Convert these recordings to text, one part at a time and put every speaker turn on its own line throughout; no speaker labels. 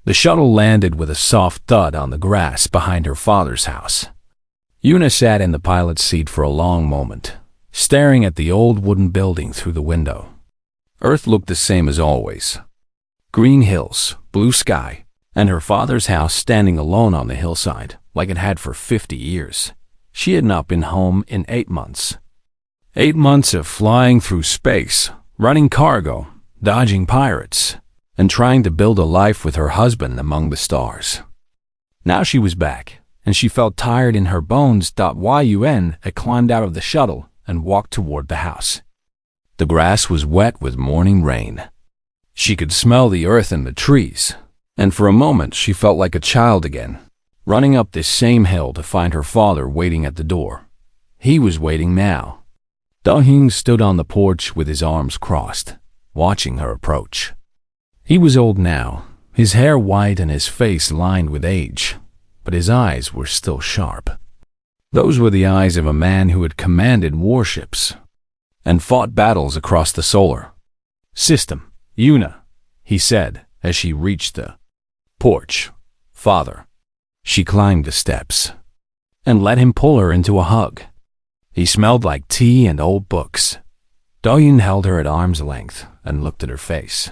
The shuttle landed with a soft thud on the grass behind her father's house. Yuna sat in the pilot's seat for a long moment, staring at the old wooden building through the window. Earth looked the same as always. Green hills, blue sky, and her father's house standing alone on the hillside like it had for 50 years. She had not been home in 8 months. 8 months of flying through space, running cargo, dodging pirates, and trying to build a life with her husband among the stars. Now she was back, and she felt tired in her bones. Yun had climbed out of the shuttle and walked toward the house. The grass was wet with morning rain. She could smell the earth and the trees, and for a moment she felt like a child again, running up this same hill to find her father waiting at the door. He was waiting now. Do-hyun stood on the porch with his arms crossed, watching her approach. He was old now, his hair white and his face lined with age, but his eyes were still sharp. Those were the eyes of a man who had commanded warships and fought battles across the solar system. "Yuna," he said as she reached the porch. "Father." She climbed the steps and let him pull her into a hug. He smelled like tea and old books. Do-hyun held her at arm's length and looked at her face.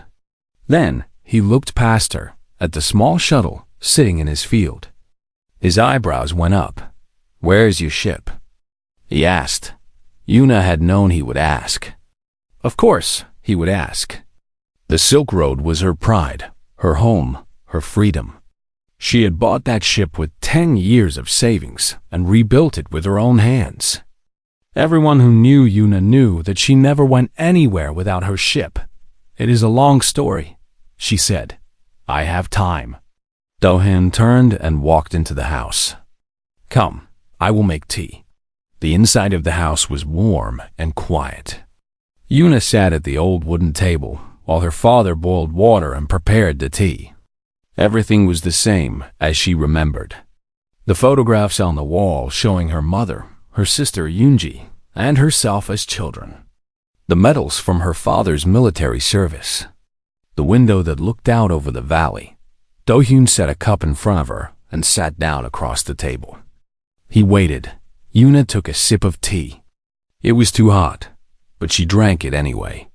Then he looked past her at the small shuttle sitting in his field. His eyebrows went up. "Where's your ship?" he asked. Yuna had known he would ask. Of course, he would ask. The Silk Road was her pride, her home, her freedom. She had bought that ship with 10 years of savings and rebuilt it with her own hands. Everyone who knew Yuna knew that she never went anywhere without her ship. "It is a long story," she said. "I have time." Do-hyun turned and walked into the house. "Come, I will make tea." The inside of the house was warm and quiet. Yuna sat at the old wooden table while her father boiled water and prepared the tea. Everything was the same as she remembered. The photographs on the wall showing her mother, her sister Yoonji, and herself as children. The medals from her father's military service. The window that looked out over the valley. Do-hyun set a cup in front of her and sat down across the table. He waited. Yuna took a sip of tea. It was too hot, but she drank it anyway.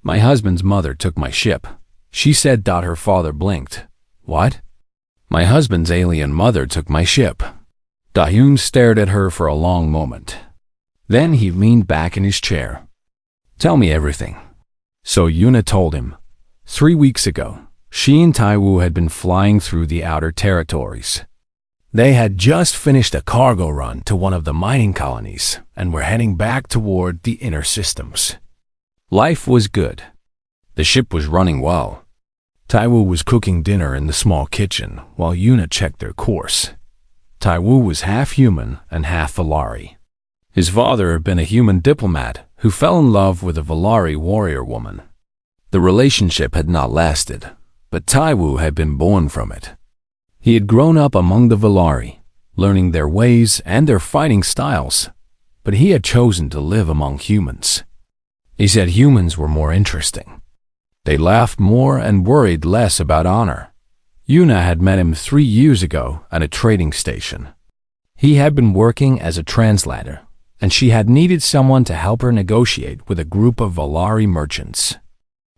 "My husband's mother took my ship," she said. Her father blinked. "What?" "My husband's alien mother took my ship." Do-hyun stared at her for a long moment. Then he leaned back in his chair. "Tell me everything." So Yuna told him. 3 weeks ago, she and Taiwu had been flying through the outer territories. They had just finished a cargo run to one of the mining colonies and were heading back toward the inner systems. Life was good. The ship was running well. Taiwu was cooking dinner in the small kitchen while Yuna checked their course. Taiwu was half human and half Valari. His father had been a human diplomat who fell in love with a Valari warrior woman. The relationship had not lasted, but Taiwu had been born from it. He had grown up among the Valari, learning their ways and their fighting styles, but he had chosen to live among humans. He said humans were more interesting. They laughed more and worried less about honor. Yuna had met him 3 years ago at a trading station. He had been working as a translator, and she had needed someone to help her negotiate with a group of Valari merchants.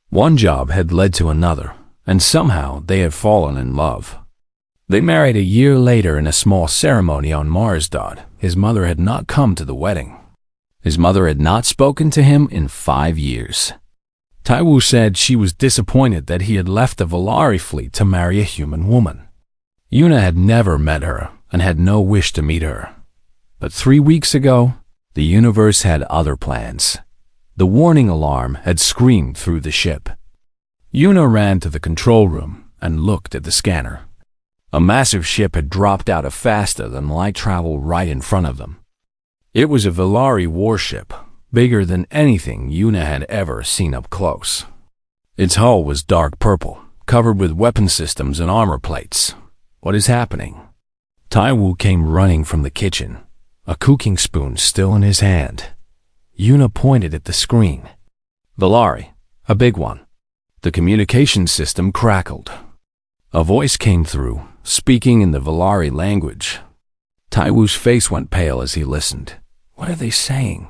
One job had led to another, and somehow they had fallen in love. They married a year later in a small ceremony on Mars. His mother had not come to the wedding. His mother had not spoken to him in 5 years. Taiwu said she was disappointed that he had left the Valari fleet to marry a human woman. Yuna had never met her and had no wish to meet her. But 3 weeks ago, the universe had other plans. The warning alarm had screamed through the ship. Yuna ran to the control room and looked at the scanner. A massive ship had dropped out of faster than light travel right in front of them. It was a Valari warship, bigger than anything Yuna had ever seen up close. Its hull was dark purple, covered with weapon systems and armor plates. "What is happening?" Taiwu came running from the kitchen, a cooking spoon still in his hand. Yuna pointed at the screen. "Valari, a big one." The communication system crackled. A voice came through, speaking in the Valari language. Taiwu's face went pale as he listened. What are they saying?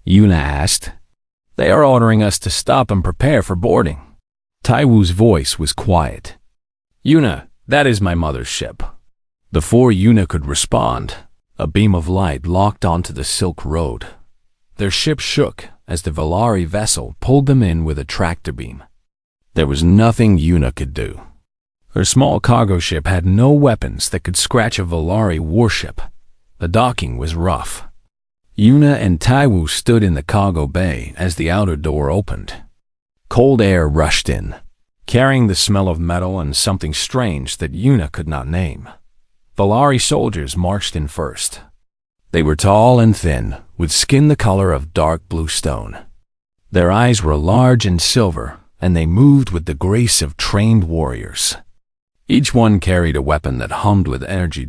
Yuna asked. They are ordering us to stop and prepare for boarding. Taiwu's voice was quiet. Yuna, that is my mother's ship. Before Yuna could respond, a beam of light locked onto the Silk Road. Their ship shook as the Valari vessel pulled them in with a tractor beam. There was nothing Yuna could do. Her small cargo ship had no weapons that could scratch a Valari warship. The docking was rough. Yuna and Taiwu stood in the cargo bay as the outer door opened. Cold air rushed in, carrying the smell of metal and something strange that Yuna could not name. Valari soldiers marched in first. They were tall and thin, with skin the color of dark blue stone. Their eyes were large and silver, and they moved with the grace of trained warriors. Each one carried a weapon that hummed with energy.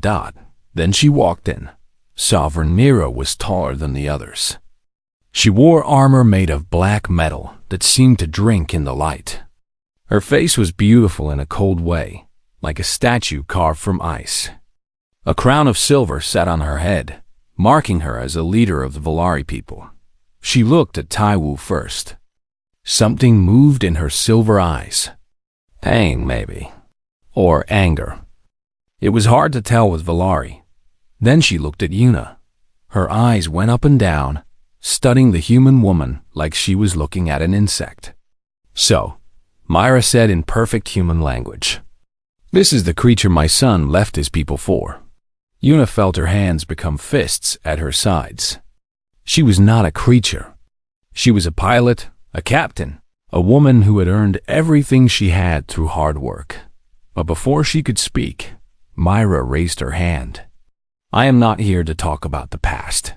Then she walked in. Sovereign Mira was taller than the others. She wore armor made of black metal that seemed to drink in the light. Her face was beautiful in a cold way, like a statue carved from ice. A crown of silver sat on her head, marking her as a leader of the Valari people. She looked at Taiwu first. Something moved in her silver eyes. Pain, maybe. Or anger. It was hard to tell with Valari. Then she looked at Yuna. Her eyes went up and down, studying the human woman like she was looking at an insect. So, Myra said in perfect human language, "This is the creature my son left his people for." Yuna felt her hands become fists at her sides. She was not a creature. She was a pilot, a captain, a woman who had earned everything she had through hard work. But before she could speak, Myra raised her hand. I am not here to talk about the past.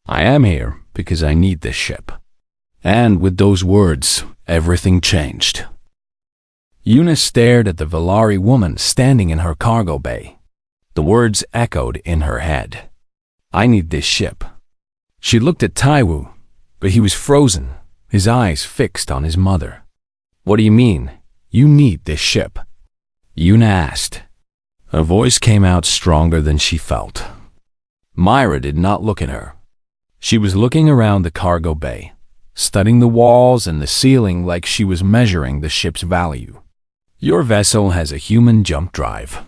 I am here because I need this ship. And with those words, everything changed. Yuna stared at the Valari woman standing in her cargo bay. The words echoed in her head. I need this ship. She looked at Taiwu, but he was frozen, his eyes fixed on his mother. What do you mean, you need this ship? Yuna asked. Her voice came out stronger than she felt. Myra did not look at her. She was looking around the cargo bay, studying the walls and the ceiling like she was measuring the ship's value. Your vessel has a human jump drive.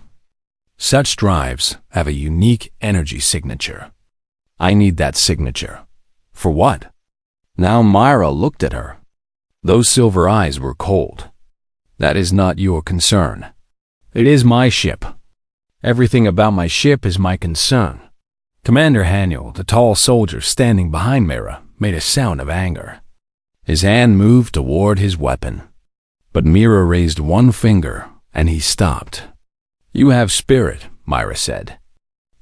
Such drives have a unique energy signature. I need that signature. For what? Now Myra looked at her. Those silver eyes were cold. That is not your concern. It is my ship. Everything about my ship is my concern. Commander Haniel, the tall soldier standing behind Myra, made a sound of anger. His hand moved toward his weapon. But Myra raised one finger, and he stopped. You have spirit, Myra said.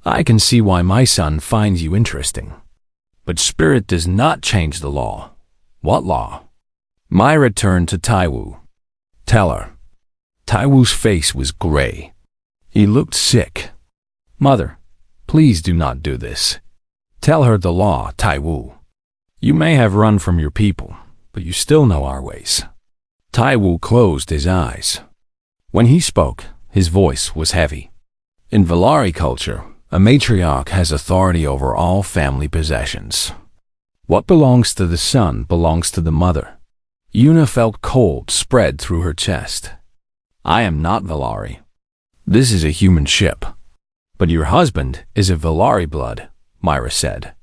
I can see why my son finds you interesting. But spirit does not change the law. What law? Myra turned to Taiwu. Tell her. Taiwu's face was gray. He looked sick. Mother, please do not do this. Tell her the law, Taiwu. You may have run from your people, but you still know our ways. Taiwu closed his eyes. When he spoke, his voice was heavy. In Valari culture, a matriarch has authority over all family possessions. What belongs to the son belongs to the mother. Yuna felt cold spread through her chest. I am not Valari. This is a human ship. But your husband is of Valari blood, Myra said.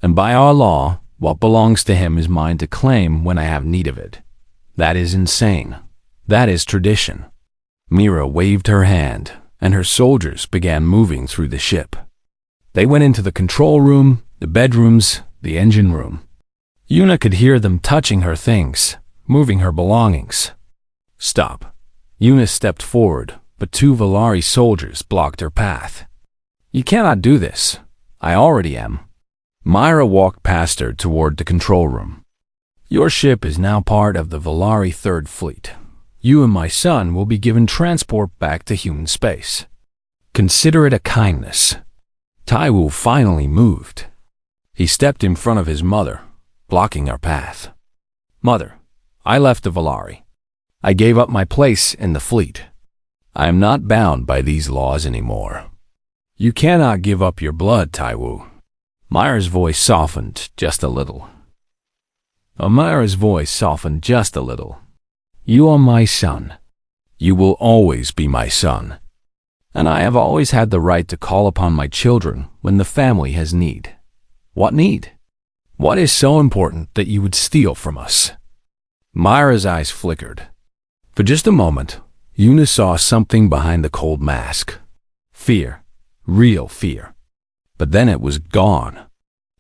And by our law, what belongs to him is mine to claim when I have need of it. That is insane. That is tradition. Myra waved her hand, and her soldiers began moving through the ship. They went into the control room, the bedrooms, the engine room. Yuna could hear them touching her things, moving her belongings. Stop. Yuna stepped forward, but two Valari soldiers blocked her path. You cannot do this. I already am. Myra walked past her toward the control room. Your ship is now part of the Valari Third Fleet. You and my son will be given transport back to human space. Consider it a kindness. Taiwu finally moved. He stepped in front of his mother, blocking our path. Mother, I left the Valari. I gave up my place in the fleet. I am not bound by these laws anymore. You cannot give up your blood, Taiwu. Myra's voice softened just a little. Myra's voice softened just a little. You are my son. You will always be my son. And I have always had the right to call upon my children when the family has need. What need? What is so important that you would steal from us? Myra's eyes flickered. For just a moment, Yuna saw something behind the cold mask. Fear. Real fear. But then it was gone.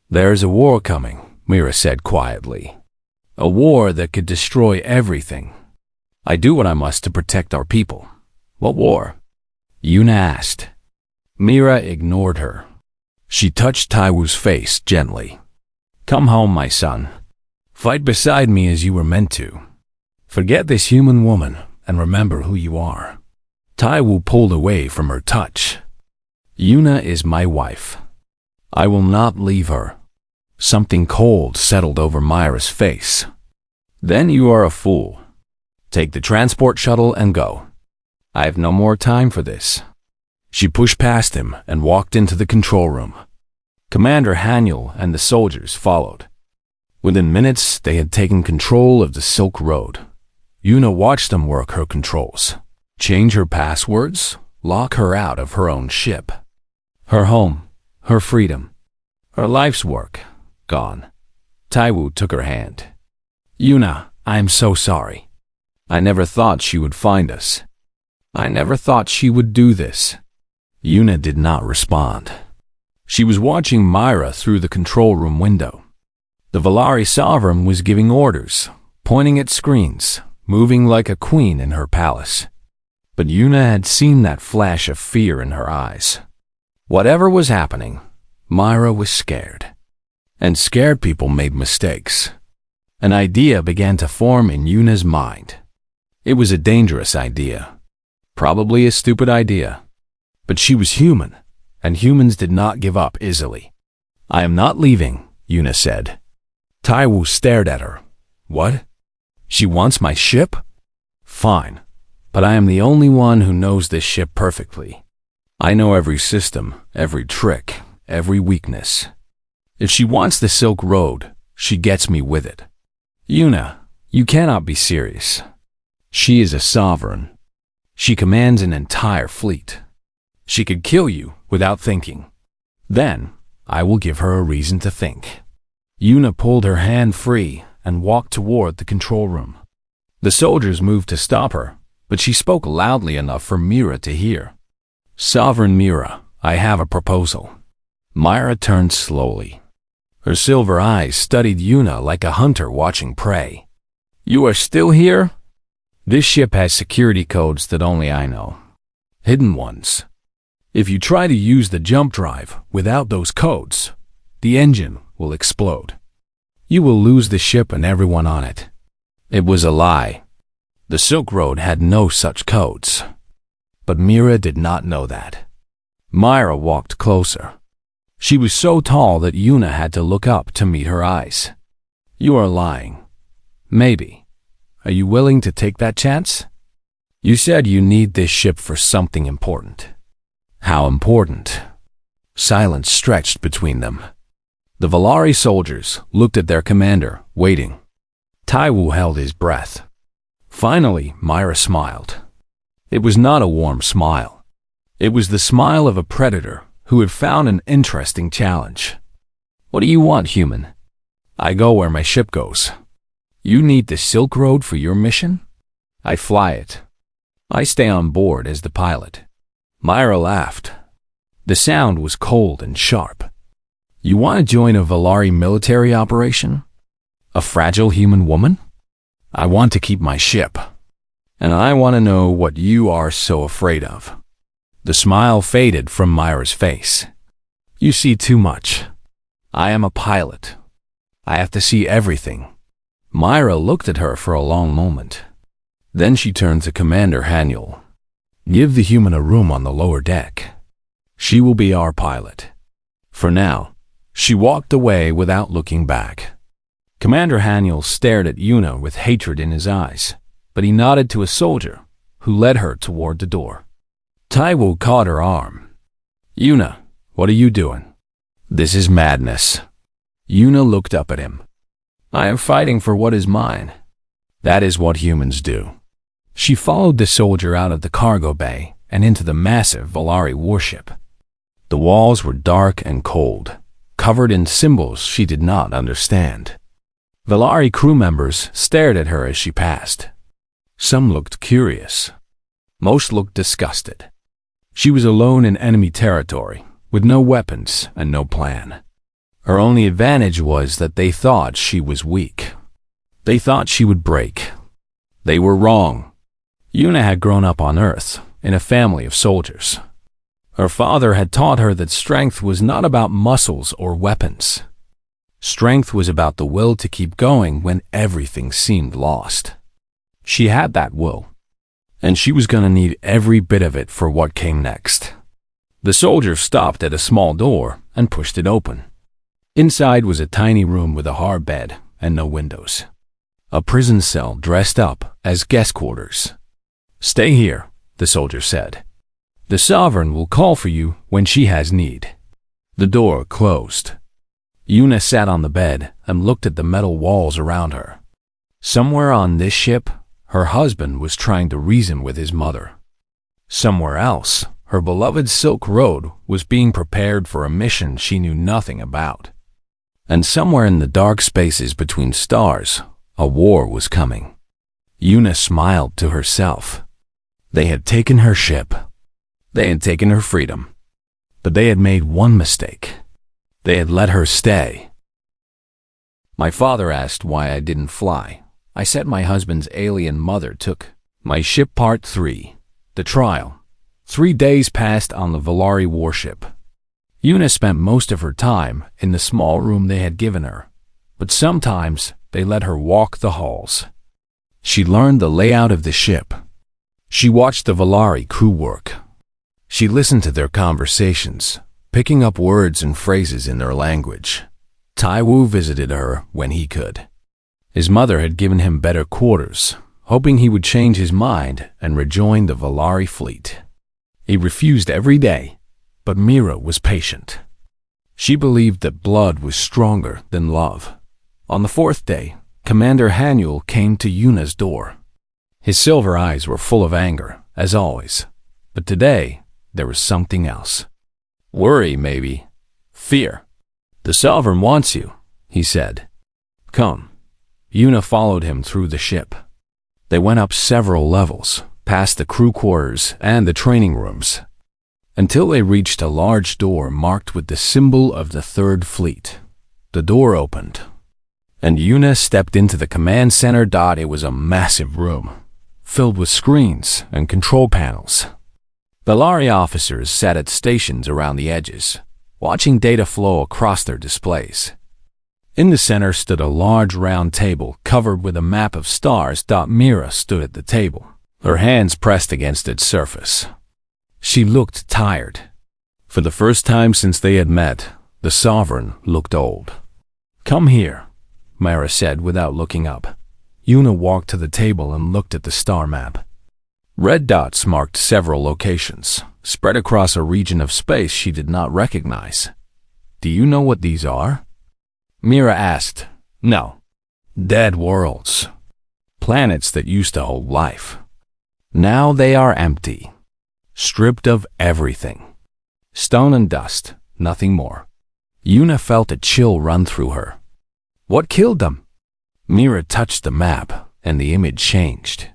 There is a war coming, Mira said quietly. A war that could destroy everything. I do what I must to protect our people. What war? Yuna asked. Mira ignored her. She touched Taiwu's face gently. Come home, my son. Fight beside me as you were meant to. Forget this human woman and remember who you are. Taiwu pulled away from her touch. Yuna is my wife. I will not leave her. Something cold settled over Myra's face. Then you are a fool. Take the transport shuttle and go. I have no more time for this. She pushed past him and walked into the control room. Commander Haniel and the soldiers followed. Within minutes, they had taken control of the Silk Road. Yuna watched them work her controls, change her passwords, lock her out of her own ship. Her home, her freedom, her life's work, gone. Taiwu took her hand. Yuna, I am so sorry. I never thought she would find us. I never thought she would do this. Yuna did not respond. She was watching Myra through the control room window. The Valari sovereign was giving orders, pointing at screens, moving like a queen in her palace. But Yuna had seen that flash of fear in her eyes. Whatever was happening, Myra was scared. And scared people made mistakes. An idea began to form in Yuna's mind. It was a dangerous idea. Probably a stupid idea. But she was human, and humans did not give up easily. I am not leaving, Yuna said. Taiwu stared at her. What? She wants my ship? Fine, but I am the only one who knows this ship perfectly. I know every system, every trick, every weakness. If she wants the Silk Road, she gets me with it. Yuna, you cannot be serious. She is a sovereign. She commands an entire fleet. She could kill you without thinking. Then, I will give her a reason to think. Yuna pulled her hand free and walked toward the control room. The soldiers moved to stop her, but she spoke loudly enough for Mira to hear. Sovereign Mira, I have a proposal. Myra turned slowly. Her silver eyes studied Yuna like a hunter watching prey. You are still here? This ship has security codes that only I know. Hidden ones. If you try to use the jump drive without those codes, the engine will explode. You will lose the ship and everyone on it. It was a lie. The Silk Road had no such codes. But Mira did not know that. Myra walked closer. She was so tall that Yuna had to look up to meet her eyes. You are lying. Maybe. Are you willing to take that chance? You said you need this ship for something important. How important? Silence stretched between them. The Valari soldiers looked at their commander, waiting. Taiwu held his breath. Finally, Myra smiled. It was not a warm smile. It was the smile of a predator who had found an interesting challenge. What do you want, human? I go where my ship goes. You need the Silk Road for your mission? I fly it. I stay on board as the pilot. Myra laughed. The sound was cold and sharp. You want to join a Valari military operation? A fragile human woman? I want to keep my ship. And I want to know what you are so afraid of. The smile faded from Myra's face. You see too much. I am a pilot. I have to see everything. Myra looked at her for a long moment. Then she turned to Commander Haniel. Give the human a room on the lower deck. She will be our pilot. For now, she walked away without looking back. Commander Haniel stared at Yuna with hatred in his eyes, but he nodded to a soldier, who led her toward the door. Taiwo caught her arm. "Yuna, what are you doing?" "This is madness." Yuna looked up at him. "I am fighting for what is mine." "That is what humans do." She followed the soldier out of the cargo bay and into the massive Valari warship. The walls were dark and cold, covered in symbols she did not understand. Valari crew members stared at her as she passed. Some looked curious. Most looked disgusted. She was alone in enemy territory, with no weapons and no plan. Her only advantage was that they thought she was weak. They thought she would break. They were wrong. Yuna had grown up on Earth, in a family of soldiers. Her father had taught her that strength was not about muscles or weapons. Strength was about the will to keep going when everything seemed lost. She had that will, and she was going to need every bit of it for what came next. The soldier stopped at a small door and pushed it open. Inside was a tiny room with a hard bed and no windows. A prison cell dressed up as guest quarters. "Stay here," the soldier said. "The Sovereign will call for you when she has need." The door closed. Yuna sat on the bed and looked at the metal walls around her. Somewhere on this ship, her husband was trying to reason with his mother. Somewhere else, her beloved Silk Road was being prepared for a mission she knew nothing about. And somewhere in the dark spaces between stars, a war was coming. Yuna smiled to herself. They had taken her ship. They had taken her freedom. But they had made one mistake. They had let her stay. My father asked why I didn't fly. I said my husband's alien mother took my ship. Part 3. The Trial. 3 days passed on the Valari warship. Yuna spent most of her time in the small room they had given her, but sometimes they let her walk the halls. She learned the layout of the ship. She watched the Valari crew work. She listened to their conversations, picking up words and phrases in their language. Taiwo visited her when he could. His mother had given him better quarters, hoping he would change his mind and rejoin the Valari fleet. He refused every day, but Mira was patient. She believed that blood was stronger than love. On the 4th day, Commander Hanuel came to Yuna's door. His silver eyes were full of anger, as always, but today there was something else. Worry, maybe. Fear. "The Sovereign wants you," he said. "Come." Yuna followed him through the ship. They went up several levels, past the crew quarters and the training rooms, until they reached a large door marked with the symbol of the Third Fleet. The door opened, and Yuna stepped into the command center. It was a massive room, filled with screens and control panels. Valari officers sat at stations around the edges, watching data flow across their displays. In the center stood a large round table covered with a map of stars. Mira stood at the table, her hands pressed against its surface. She looked tired. For the first time since they had met, the Sovereign looked old. "Come here," Mira said without looking up. Yuna walked to the table and looked at the star map. Red dots marked several locations, spread across a region of space she did not recognize. "Do you know what these are?" Mira asked. "No." "Dead worlds. Planets that used to hold life. Now they are empty, stripped of everything. Stone and dust, nothing more." Yuna felt a chill run through her. "What killed them?" Mira touched the map, and the image changed.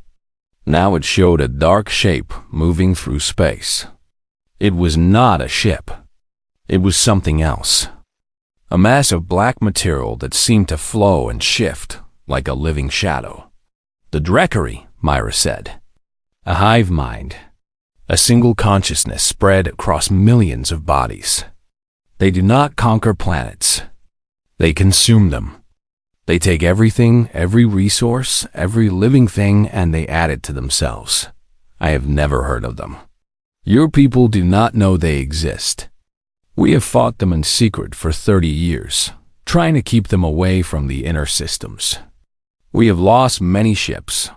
Now it showed a dark shape moving through space. It was not a ship. It was something else. A mass of black material that seemed to flow and shift like a living shadow. "The Dreckery," Mira said. "A hive mind. A single consciousness spread across millions of bodies. They do not conquer planets. They consume them. They take everything, every resource, every living thing, and they add it to themselves. I have never heard of them. Your people do not know they exist. We have fought them in secret for 30 years, trying to keep them away from the inner systems. We have lost many ships,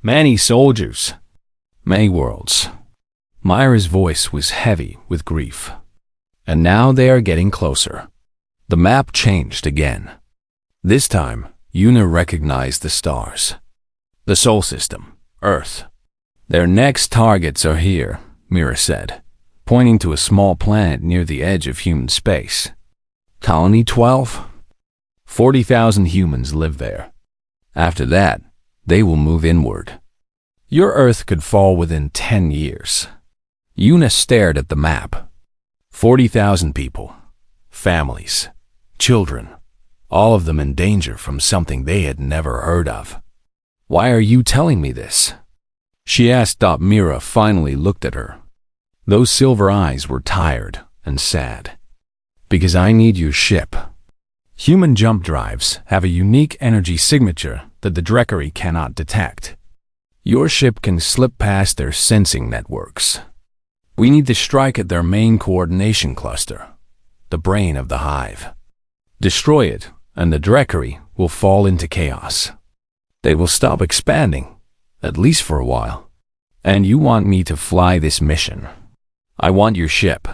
many soldiers, Many worlds. Myra's voice was heavy with grief. And now they are getting closer. The map changed again. This time, Una recognized the stars. The Sol system, Earth. Their next targets are here, Mira said, pointing to a small planet near the edge of human space. Colony 12? 40,000 humans live there. After that, they will move inward. Your Earth could fall within 10 years. Una stared at the map. 40,000 people, families, children, all of them in danger from something they had never heard of. Why are you telling me this? She asked. Mira finally looked at her. Those silver eyes were tired and sad. Because I need your ship. Human jump drives have a unique energy signature that the Drekari cannot detect. Your ship can slip past their sensing networks. We need to strike at their main coordination cluster, the brain of the hive. Destroy it, and the Drekari will fall into chaos. They will stop expanding, at least for a while. And you want me to fly this mission. I want your ship.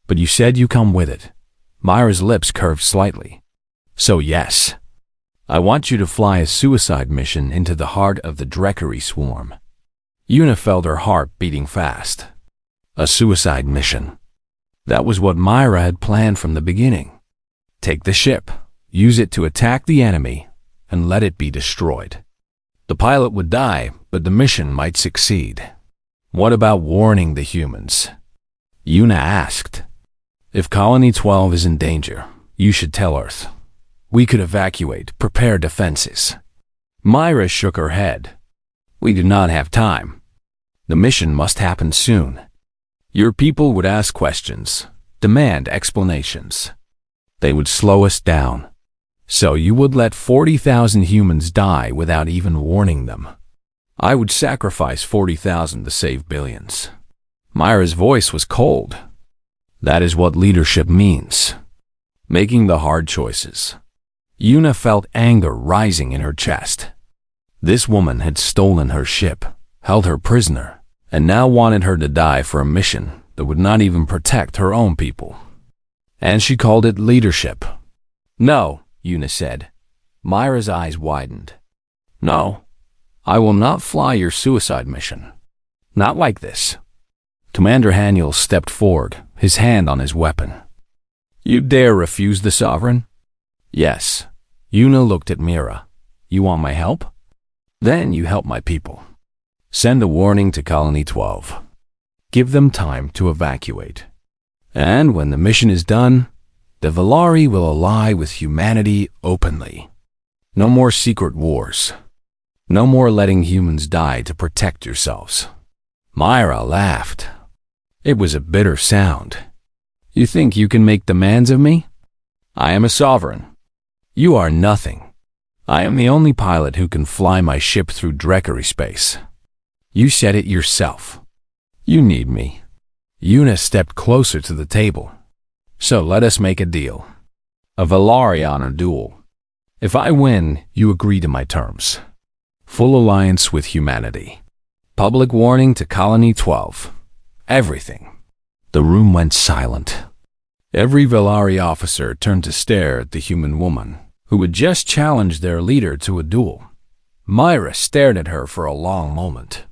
But you said you come with it. Myra's lips curved slightly. So yes, I want you to fly a suicide mission into the heart of the Drekari swarm. Una felt her heart beating fast. A suicide mission. That was what Myra had planned from the beginning. Take the ship, use it to attack the enemy, and let it be destroyed. The pilot would die, but the mission might succeed. What about warning the humans? Una asked. If Colony 12 is in danger, you should tell Earth. We could evacuate, prepare defenses. Myra shook her head. We do not have time. The mission must happen soon. Your people would ask questions, demand explanations. They would slow us down. So you would let 40,000 humans die without even warning them. I would sacrifice 40,000 to save billions. Myra's voice was cold. That is what leadership means. Making the hard choices. Una felt anger rising in her chest. This woman had stolen her ship, held her prisoner, and now wanted her to die for a mission that would not even protect her own people. And she called it leadership. No, Una said. Myra's eyes widened. No, I will not fly your suicide mission. Not like this. Commander Haniel stepped forward, his hand on his weapon. You dare refuse the sovereign? Yes. Una looked at Mira. You want my help? Then you help my people. Send a warning to Colony 12. Give them time to evacuate. And when the mission is done, the Valari will ally with humanity openly. No more secret wars. No more letting humans die to protect yourselves. Myra laughed. It was a bitter sound. You think you can make demands of me? I am a sovereign. You are nothing. I am the only pilot who can fly my ship through Drekari space. You said it yourself. You need me. Una stepped closer to the table. So let us make a deal. A Valari on a duel. If I win, you agree to my terms. Full alliance with humanity. Public warning to Colony 12. Everything. The room went silent. Every Valari officer turned to stare at the human woman, who had just challenged their leader to a duel. Myra stared at her for a long moment.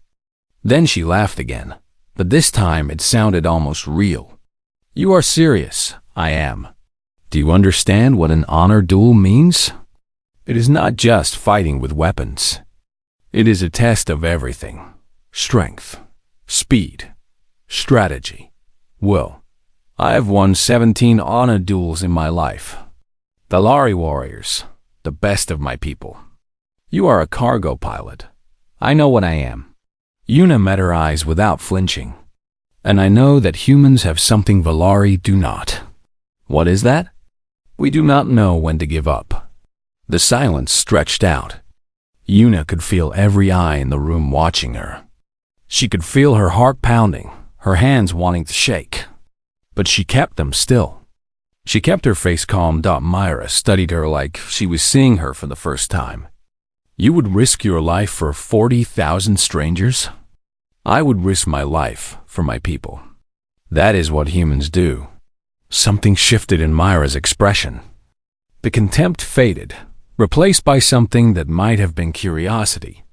Then she laughed again, but this time it sounded almost real. You are serious. I am. Do you understand what an honor duel means? It is not just fighting with weapons. It is a test of everything. Strength, speed, strategy, will. I have won 17 honor duels in my life. Valari warriors, the best of my people. You are a cargo pilot. I know what I am. Una met her eyes without flinching. And I know that humans have something Valari do not. What is that? We do not know when to give up. The silence stretched out. Una could feel every eye in the room watching her. She could feel her heart pounding, her hands wanting to shake. But she kept them still. She kept her face calm. Myra studied her like she was seeing her for the first time. You would risk your life for 40,000 strangers? I would risk my life for my people. That is what humans do. Something shifted in Myra's expression. The contempt faded, replaced by something that might have been curiosity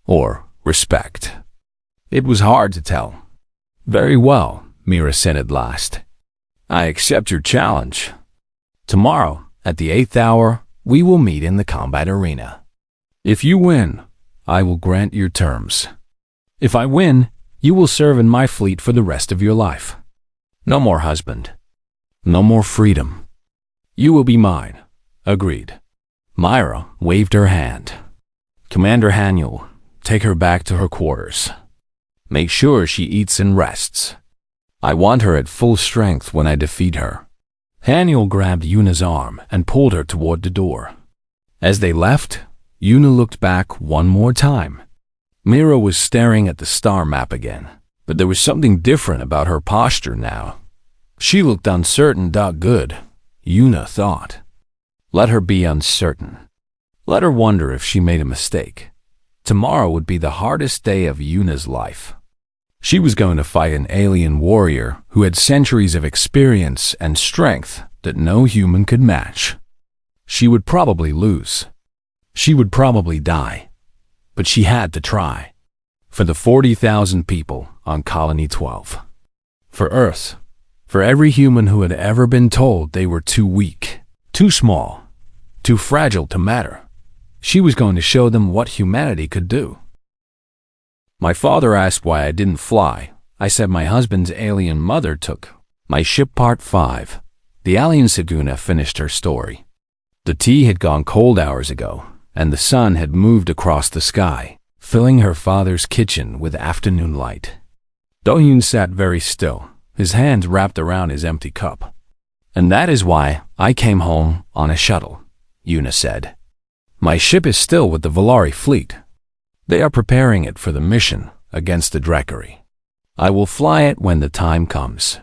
or respect. It was hard to tell. Very well, Mira said at last. I accept your challenge. Tomorrow, at the 8th hour, we will meet in the combat arena. If you win, I will grant your terms. If I win, you will serve in my fleet for the rest of your life. No more husband. No more freedom. You will be mine. Agreed. Myra waved her hand. Commander Haniel, take her back to her quarters. Make sure she eats and rests. I want her at full strength when I defeat her. Haniel grabbed Yuna's arm and pulled her toward the door. As they left, Yuna looked back one more time. Mira was staring at the star map again, but there was something different about her posture now. She looked uncertain. Good, Yuna thought. Let her be uncertain. Let her wonder if she made a mistake. Tomorrow would be the hardest day of Yuna's life. She was going to fight an alien warrior who had centuries of experience and strength that no human could match. She would probably lose. She would probably die. But she had to try. For the 40,000 people on Colony 12. For Earth. For every human who had ever been told they were too weak, too small, too fragile to matter. She was going to show them what humanity could do. My father asked why I didn't fly. I said my husband's alien mother took my ship. Part 5. The alien Seguna finished her story. The tea had gone cold hours ago, and the sun had moved across the sky, filling her father's kitchen with afternoon light. Do-hyun sat very still, his hands wrapped around his empty cup. And that is why I came home on a shuttle, Yuna said. My ship is still with the Volari fleet. They are preparing it for the mission against the Drekari. I will fly it when the time comes.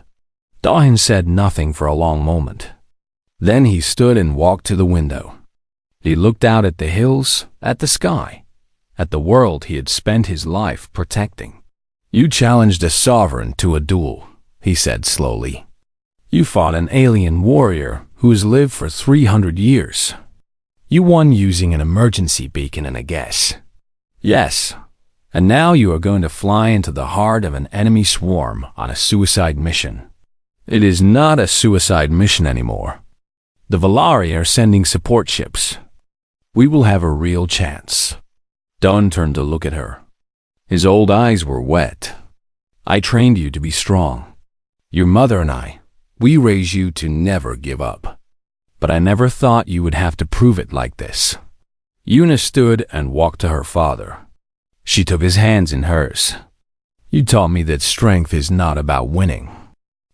Do-hyun said nothing for a long moment. Then he stood and walked to the window. He looked out at the hills, at the sky, at the world he had spent his life protecting. You challenged a sovereign to a duel, he said slowly. You fought an alien warrior who has lived for 300 years. You won using an emergency beacon and a guess. Yes, and now you are going to fly into the heart of an enemy swarm on a suicide mission. It is not a suicide mission anymore. The Volari are sending support ships. We will have a real chance. Don turned to look at her. His old eyes were wet. I trained you to be strong. Your mother and I, we raised you to never give up. But I never thought you would have to prove it like this. Yuna stood and walked to her father. She took his hands in hers. You taught me that strength is not about winning.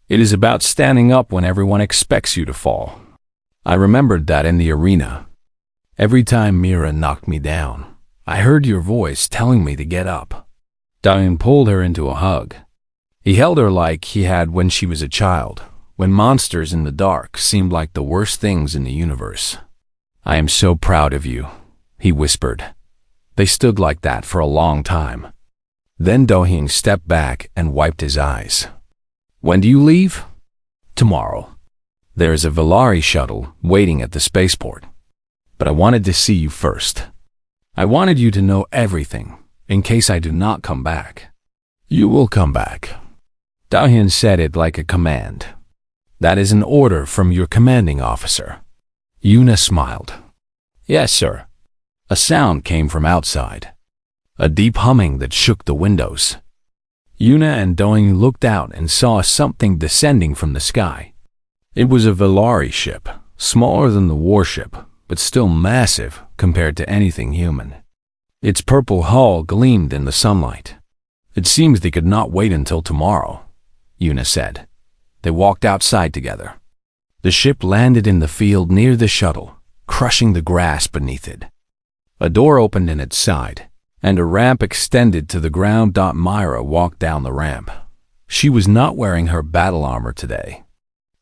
It is about standing up when everyone expects you to fall. I remembered that in the arena. Every time Mira knocked me down, I heard your voice telling me to get up. Do-hyun pulled her into a hug. He held her like he had when she was a child, when monsters in the dark seemed like the worst things in the universe. I am so proud of you, he whispered. They stood like that for a long time. Then Do-hyun stepped back and wiped his eyes. When do you leave? Tomorrow. There is a Volari shuttle waiting at the spaceport. But I wanted to see you first. I wanted you to know everything, in case I do not come back. You will come back. Do-hyun said it like a command. That is an order from your commanding officer. Yuna smiled. Yes, sir. A sound came from outside. A deep humming that shook the windows. Yuna and Do-hyun looked out and saw something descending from the sky. It was a Volari ship, smaller than the warship, but still massive compared to anything human. Its purple hull gleamed in the sunlight. It seems they could not wait until tomorrow, Yuna said. They walked outside together. The ship landed in the field near the shuttle, crushing the grass beneath it. A door opened in its side, and a ramp extended to the ground. Myra walked down the ramp. She was not wearing her battle armor today.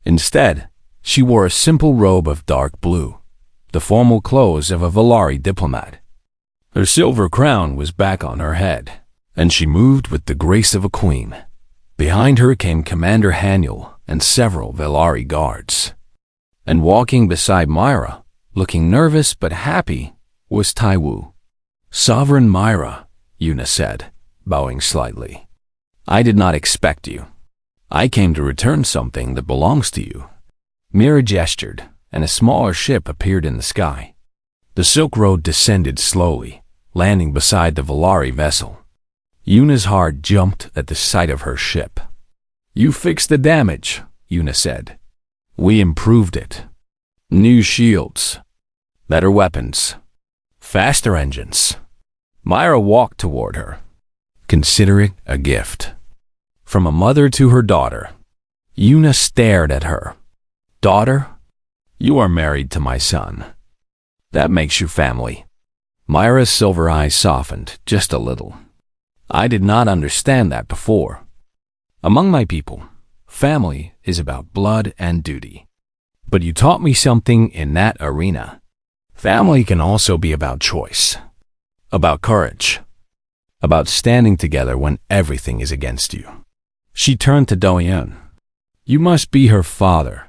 Instead, she wore a simple robe of dark blue, the formal clothes of a Volari diplomat. Her silver crown was back on her head, and she moved with the grace of a queen. Behind her came Commander Haniel and several Velari guards. And walking beside Myra, looking nervous but happy, was Taiwu. "Sovereign Myra," Yuna said, bowing slightly. "I did not expect you. I came to return something that belongs to you." Mira gestured, and a smaller ship appeared in the sky. The Silk Road descended slowly, landing beside the Velari vessel. Yuna's heart jumped at the sight of her ship. "You fixed the damage," Yuna said. "We improved it. New shields, better weapons, faster engines." Myra walked toward her. "Consider it a gift. From a mother to her daughter." Yuna stared at her. "Daughter, you are married to my son. That makes you family." Myra's silver eyes softened just a little. "I did not understand that before. Among my people, family is about blood and duty. But you taught me something in that arena. Family can also be about choice, about courage, about standing together when everything is against you." She turned to Doyun. "You must be her father.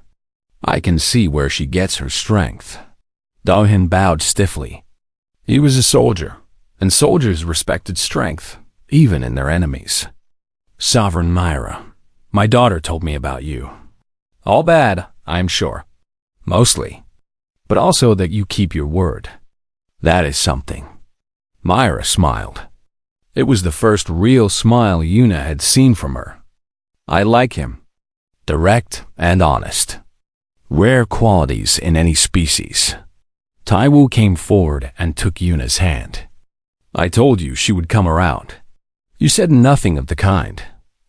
I can see where she gets her strength." Doyun bowed stiffly. He was a soldier, and soldiers respected strength, even in their enemies. "Sovereign Myra, my daughter told me about you. All bad, I am sure. Mostly. But also that you keep your word. That is something." Myra smiled. It was the first real smile Yuna had seen from her. "I like him. Direct and honest. Rare qualities in any species." Taiwu came forward and took Yuna's hand. "I told you she would come around. You said nothing of the kind.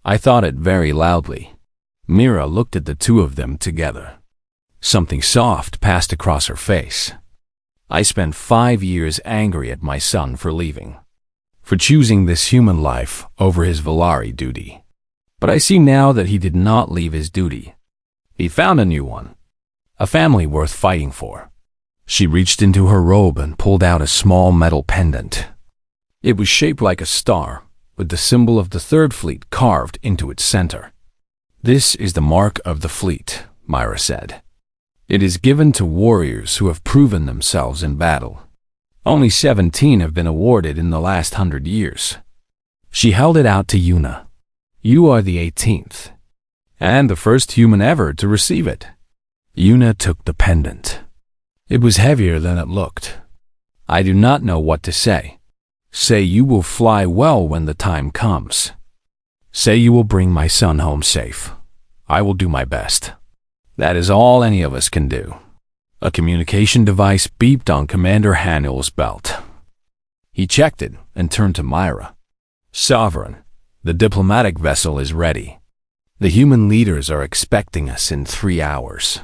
I thought it very loudly." Mira looked at the two of them together. Something soft passed across her face. "I spent 5 years angry at my son for leaving, for choosing this human life over his Velari duty. But I see now that he did not leave his duty. He found a new one, a family worth fighting for." She reached into her robe and pulled out a small metal pendant. It was shaped like a star, with the symbol of the Third Fleet carved into its center. "This is the mark of the fleet," Myra said. "It is given to warriors who have proven themselves in battle. Only 17 have been awarded in the last 100 years." She held it out to Yuna. "You are the 18th, and the first human ever to receive it." Yuna took the pendant. It was heavier than it looked. "I do not know what to say. Say you will fly well when the time comes. Say you will bring my son home safe. I will do my best. That is all any of us can do." A communication device beeped on Commander Haniel's belt. He checked it and turned to Myra. "Sovereign, the diplomatic vessel is ready. The human leaders are expecting us in 3 hours."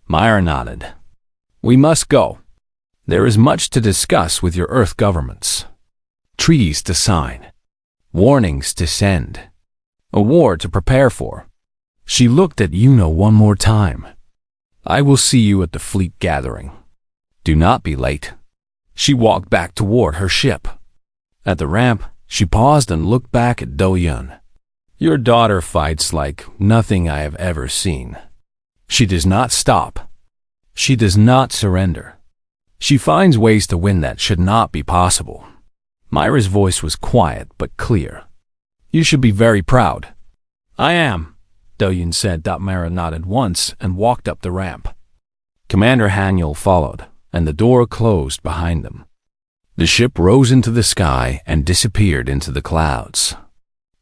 Myra nodded. "We must go. There is much to discuss with your Earth governments. Treaties to sign. Warnings to send. A war to prepare for." She looked at Yuna one more time. "I will see you at the fleet gathering. Do not be late." She walked back toward her ship. At the ramp, she paused and looked back at Doyun. "Your daughter fights like nothing I have ever seen. She does not stop. She does not surrender. She finds ways to win that should not be possible." Myra's voice was quiet but clear. "You should be very proud." "I am," Doyun said. Myra nodded once and walked up the ramp. Commander Haniel followed, and the door closed behind them. The ship rose into the sky and disappeared into the clouds,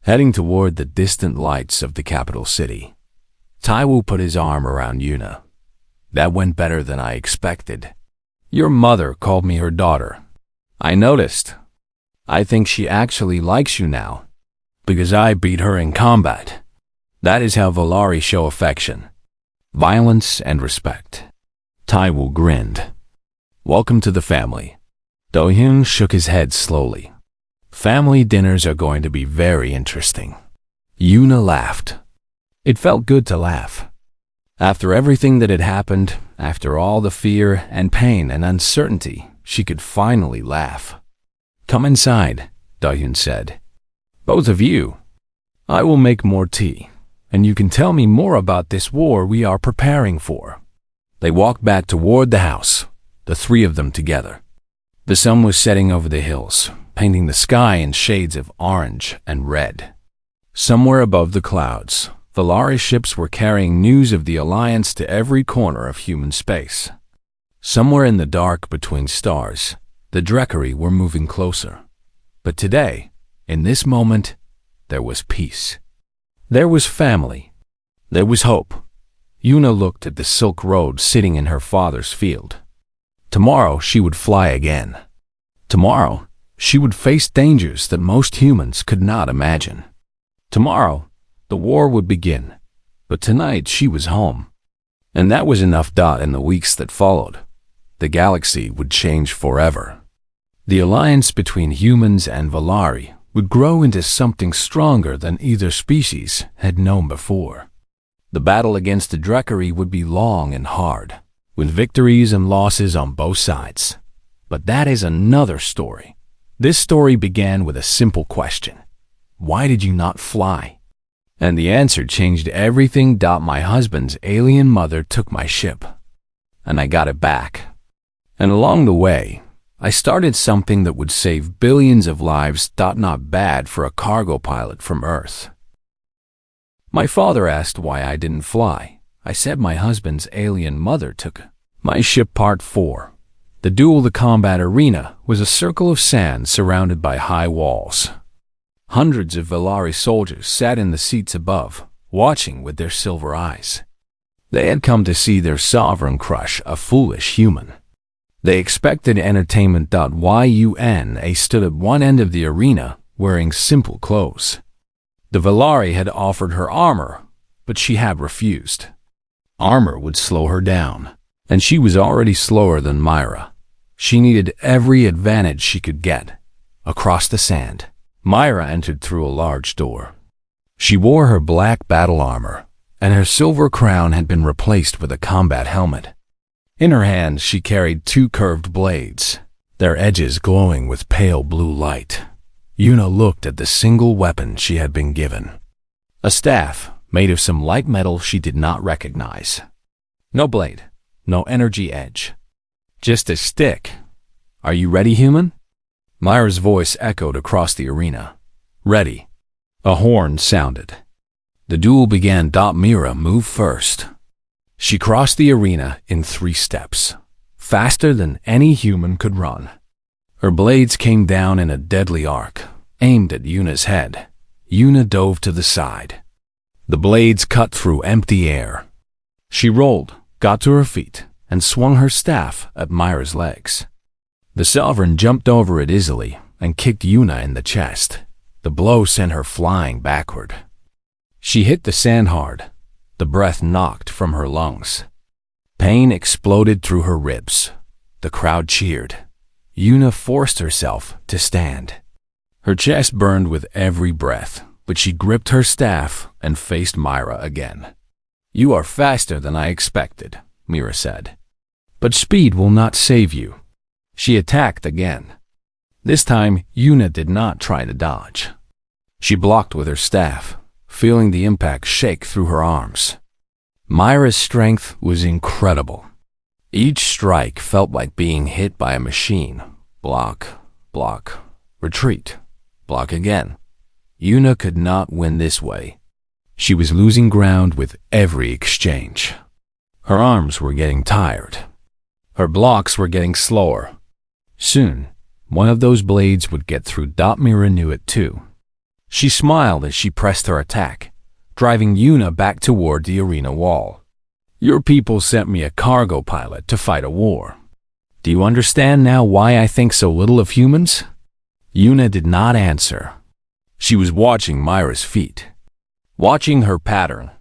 heading toward the distant lights of the capital city. Taiwu put his arm around Yuna. "That went better than I expected. Your mother called me her daughter. I noticed. I think she actually likes you now, because I beat her in combat. That is how Velari show affection. Violence and respect." Taiwu grinned. "Welcome to the family." Dohyun shook his head slowly. "Family dinners are going to be very interesting." Yuna laughed. It felt good to laugh. After everything that had happened, after all the fear and pain and uncertainty, she could finally laugh. "Come inside," Dohyun said. Both of you. I will make more tea, and you can tell me more about this war we are preparing for." They walked back toward the house, the three of them together. The sun was setting over the hills, painting the sky in shades of orange and red. Somewhere above the clouds, Valari ships were carrying news of the Alliance to every corner of human space. Somewhere in the dark between stars, the Drekari were moving closer. But today, in this moment, there was peace. There was family. There was hope. Yuna looked at the Silk Road sitting in her father's field. Tomorrow she would fly again. Tomorrow she would face dangers that most humans could not imagine. Tomorrow the war would begin, but tonight she was home. And that was enough. In the weeks that followed, the galaxy would change forever. The alliance between humans and Valari would grow into something stronger than either species had known before. The battle against the Drekari would be long and hard, with victories and losses on both sides. But that is another story. This story began with a simple question. Why did you not fly? And the answer changed everything. My husband's alien mother took my ship, and I got it back. And along the way, I started something that would save billions of lives. Not bad for a cargo pilot from Earth. My father asked why I didn't fly. I said my husband's alien mother took my ship. Part 4. The duel. The combat arena was a circle of sand surrounded by high walls. Hundreds of Valari soldiers sat in the seats above, watching with their silver eyes. They had come to see their sovereign crush a foolish human. They expected entertainment. Yuna stood at one end of the arena, wearing simple clothes. The Valari had offered her armor, but she had refused. Armor would slow her down, and she was already slower than Myra. She needed every advantage she could get. Across the sand, Myra entered through a large door. She wore her black battle armor, and her silver crown had been replaced with a combat helmet. In her hand she carried 2 curved blades, their edges glowing with pale blue light. Yuna looked at the single weapon she had been given. A staff made of some light metal she did not recognize. No blade, no energy edge. Just a stick. "Are you ready, human?" Myra's voice echoed across the arena. "Ready." A horn sounded. The duel began. Myra moved first. She crossed the arena in 3 steps, faster than any human could run. Her blades came down in a deadly arc, aimed at Yuna's head. Yuna dove to the side. The blades cut through empty air. She rolled, got to her feet, and swung her staff at Myra's legs. The Sovereign jumped over it easily and kicked Yuna in the chest. The blow sent her flying backward. She hit the sand hard. The breath knocked from her lungs. Pain exploded through her ribs. The crowd cheered. Yuna forced herself to stand. Her chest burned with every breath, but she gripped her staff and faced Myra again. "You are faster than I expected," Myra said. "But speed will not save you." She attacked again. This time, Yuna did not try to dodge. She blocked with her staff, feeling the impact shake through her arms. Myra's strength was incredible. Each strike felt like being hit by a machine. Block, block, retreat, block again. Yuna could not win this way. She was losing ground with every exchange. Her arms were getting tired. Her blocks were getting slower. Soon, one of those blades would get through. Myra knew it too. She smiled as she pressed her attack, driving Yuna back toward the arena wall. "Your people sent me a cargo pilot to fight a war. Do you understand now why I think so little of humans?" Yuna did not answer. She was watching Myra's feet, watching her pattern.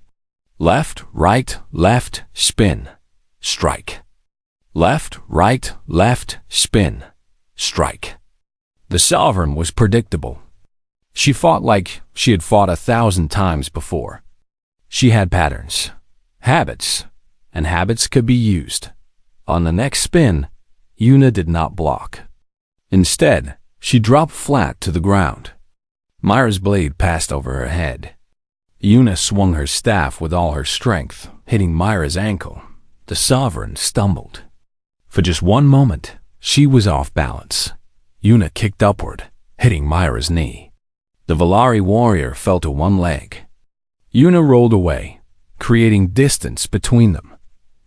Left, right, left, spin, strike. Left, right, left, spin, strike. The Sovereign was predictable. She fought like she had fought 1,000 times before. She had patterns, habits, and habits could be used. On the next spin, Yuna did not block. Instead, she dropped flat to the ground. Myra's blade passed over her head. Yuna swung her staff with all her strength, hitting Myra's ankle. The Sovereign stumbled. For just one moment, she was off balance. Yuna kicked upward, hitting Myra's knee. The Valari warrior fell to one leg. Yuna rolled away, creating distance between them.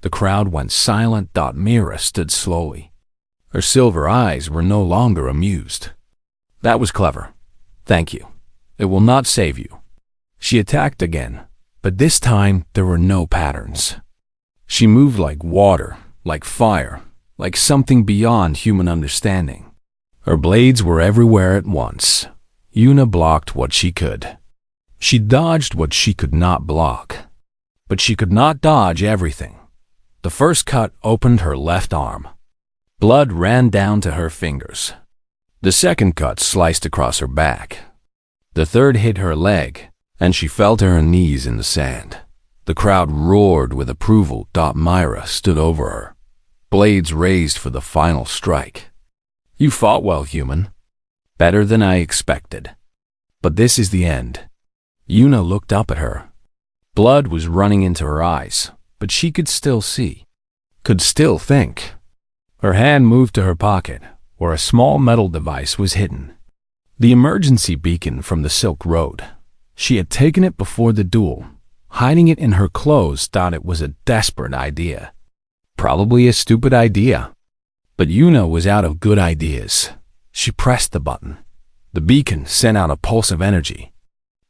The crowd went silent. Myra stood slowly. Her silver eyes were no longer amused. That was clever. Thank you. It will not save you. She attacked again, but this time there were no patterns. She moved like water, like fire, like something beyond human understanding. Her blades were everywhere at once. Yuna blocked what she could. She dodged what she could not block. But she could not dodge everything. The first cut opened her left arm. Blood ran down to her fingers. The second cut sliced across her back. The third hit her leg, and she fell to her knees in the sand. The crowd roared with approval. Myra stood over her, blades raised for the final strike. You fought well, human. Better than I expected. But this is the end. Yuna looked up at her. Blood was running into her eyes, but she could still see, could still think. Her hand moved to her pocket, where a small metal device was hidden. The emergency beacon from the Silk Road. She had taken it before the duel. Hiding it in her clothes. It was a desperate idea. Probably a stupid idea. But Yuna was out of good ideas. She pressed the button. The beacon sent out a pulse of energy.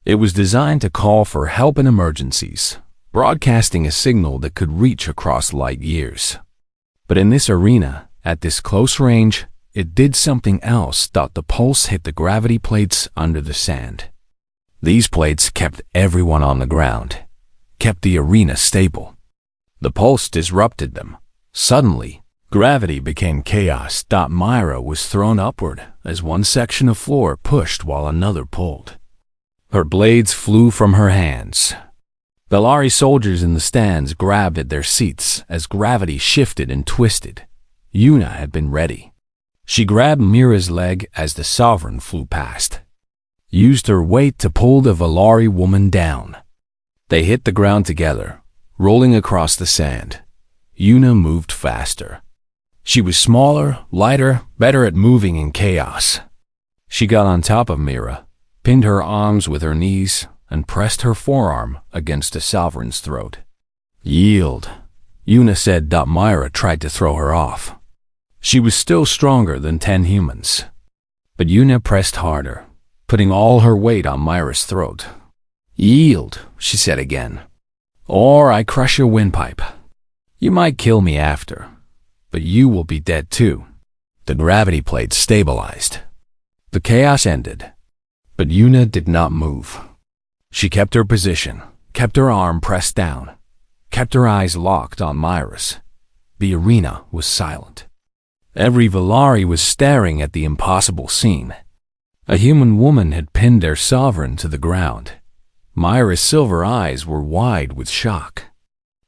It was designed to call for help in emergencies, broadcasting a signal that could reach across light years. But in this arena, at this close range, it did something else. The pulse hit the gravity plates under the sand. These plates kept everyone on the ground, kept the arena stable. The pulse disrupted them. Suddenly, gravity became chaos. Myra was thrown upward as one section of floor pushed while another pulled. Her blades flew from her hands. Valari soldiers in the stands grabbed at their seats as gravity shifted and twisted. Yuna had been ready. She grabbed Mira's leg as the Sovereign flew past, used her weight to pull the Valari woman down. They hit the ground together, rolling across the sand. Yuna moved faster. She was smaller, lighter, better at moving in chaos. She got on top of Mira, pinned her arms with her knees, and pressed her forearm against the Sovereign's throat. Yield, Yuna said. Myra tried to throw her off. She was still stronger than 10 humans. But Yuna pressed harder, putting all her weight on Myra's throat. Yield, she said again, or I crush your windpipe. You might kill me after, but you will be dead too. The gravity plate stabilized. The chaos ended, but Yuna did not move. She kept her position, kept her arm pressed down, kept her eyes locked on Myra's. The arena was silent. Every Valari was staring at the impossible scene. A human woman had pinned their Sovereign to the ground. Myra's silver eyes were wide with shock.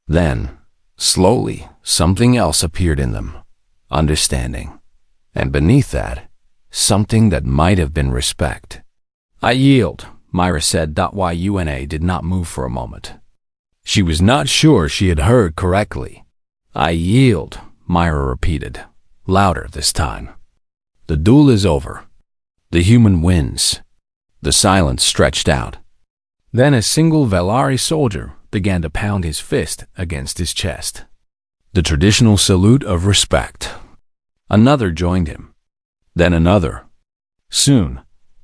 Then, slowly, something else appeared in them. Understanding. And beneath that, something that might have been respect. I yield, Myra said. Yuna did not move for a moment. She was not sure she had heard correctly. I yield, Myra repeated, louder this time. The duel is over. The human wins. The silence stretched out. Then a single Valari soldier began to pound his fist against his chest. The traditional salute of respect. Another joined him. Then another. Soon,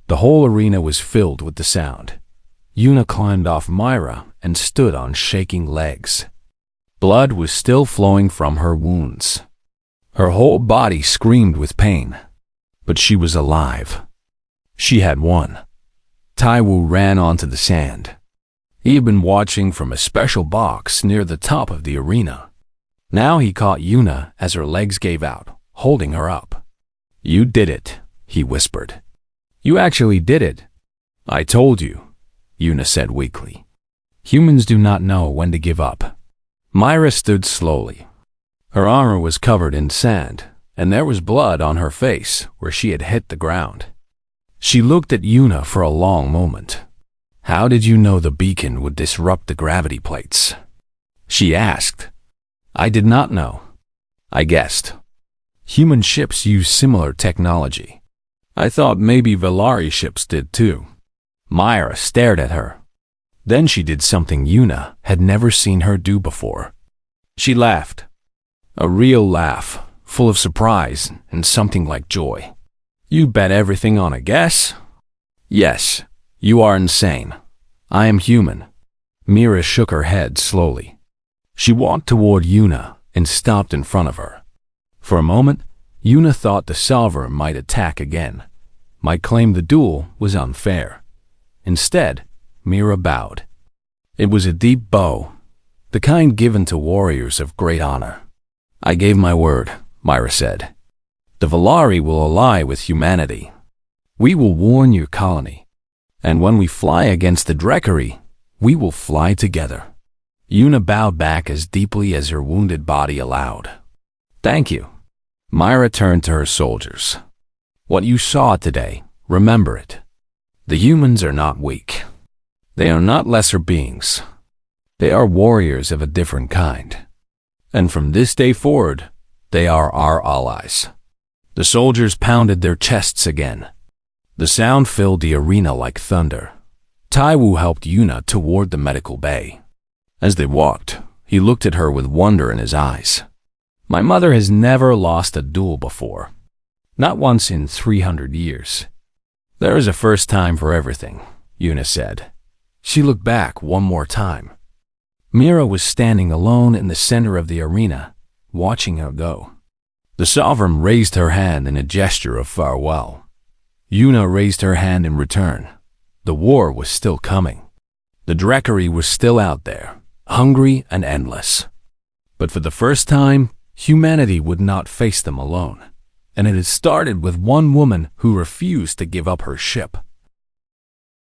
the whole arena was filled with the sound. Yuna climbed off Myra and stood on shaking legs. Blood was still flowing from her wounds. Her whole body screamed with pain, but she was alive. She had won. Taiwu ran onto the sand. He had been watching from a special box near the top of the arena. Now he caught Yuna as her legs gave out, holding her up. You did it, he whispered. You actually did it. I told you, Yuna said weakly. Humans do not know when to give up. Myra stood slowly. Her armor was covered in sand, and there was blood on her face where she had hit the ground. She looked at Yuna for a long moment. How did you know the beacon would disrupt the gravity plates? She asked. I did not know. I guessed. Human ships use similar technology. I thought maybe Valari ships did too. Myra stared at her. Then she did something Yuna had never seen her do before. She laughed. A real laugh, full of surprise and something like joy. You bet everything on a guess? Yes, you are insane. I am human. Mira shook her head slowly. She walked toward Yuna and stopped in front of her. For a moment, Yuna thought the solver might attack again, might claim the duel was unfair. Instead, Mira bowed. It was a deep bow, the kind given to warriors of great honor. I gave my word, Myra said. The Valari will ally with humanity. We will warn your colony. And when we fly against the Drekari, we will fly together. Yuna bowed back as deeply as her wounded body allowed. Thank you. Myra turned to her soldiers. What you saw today, remember it. The humans are not weak. They are not lesser beings. They are warriors of a different kind. And from this day forward, they are our allies. The soldiers pounded their chests again. The sound filled the arena like thunder. Taiwu helped Yuna toward the medical bay. As they walked, he looked at her with wonder in his eyes. My mother has never lost a duel before. Not once in 300 years. There is a first time for everything, Yuna said. She looked back one more time. Mira was standing alone in the center of the arena, watching her go. The sovereign raised her hand in a gesture of farewell. Yuna raised her hand in return. The war was still coming. The Drekari was still out there, hungry and endless. But for the first time, humanity would not face them alone. And it had started with one woman who refused to give up her ship.